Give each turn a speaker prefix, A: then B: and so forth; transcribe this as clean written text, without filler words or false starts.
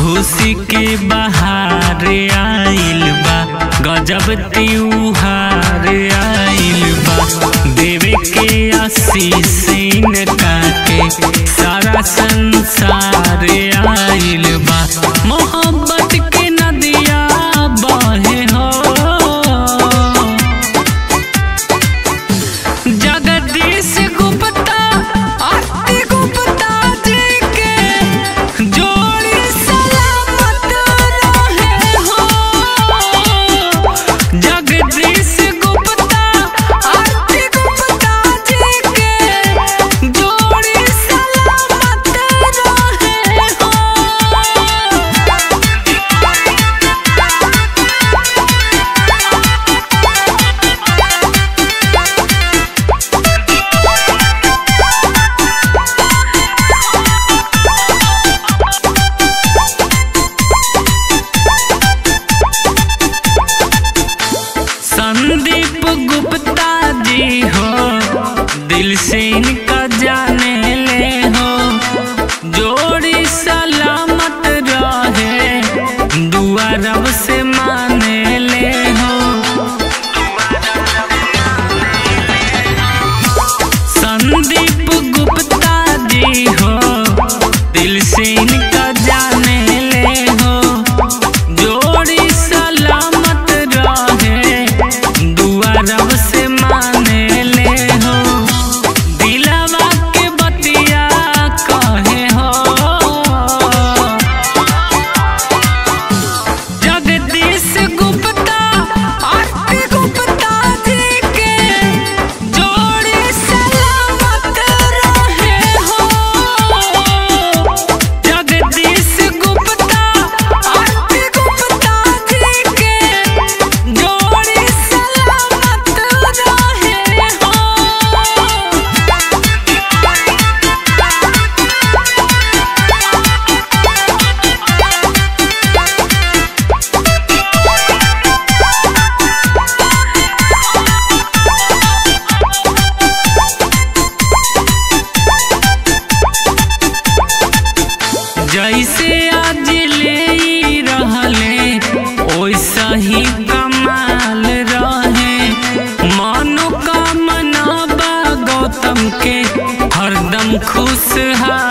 A: खुशी के बहार आइल बा, गजब त्योहार आइल बा। देवे के आशीष इनका के सारा संसार आइल बा। मोहब्बत के नदिया बहे हो, जगदीश गुप्ता आरती गुप्ता जी के जोड़ी सलामत रहे हो। जगदीश गुप्ता आरती गुप्ता जी के जोड़ी सलामत रहे हो। संदीप गुप्ता जी हो, दिल से इनका जाने ले हो। जोड़ी सलामत रहे, दुआ रब से माने ले हो। संदीप गुप्ता जी हो, दिल से इनका जाने ले हो। जोड़ी सलामत रहे, दुआ रब से माने ले हो। दिलवा के बतिया कहे हो, जगदीश गुप्ता आरती गुप्ता जी के जोड़ी सलामत रहे हो। जगदीश गुप्ता आरती गुप्ता जी के जोड़ी सलामत रहे हो। जैसे आज ले रहले वैसा ही कमाल रहे। मनोकामना बा गौतम के हरदम खुशहाल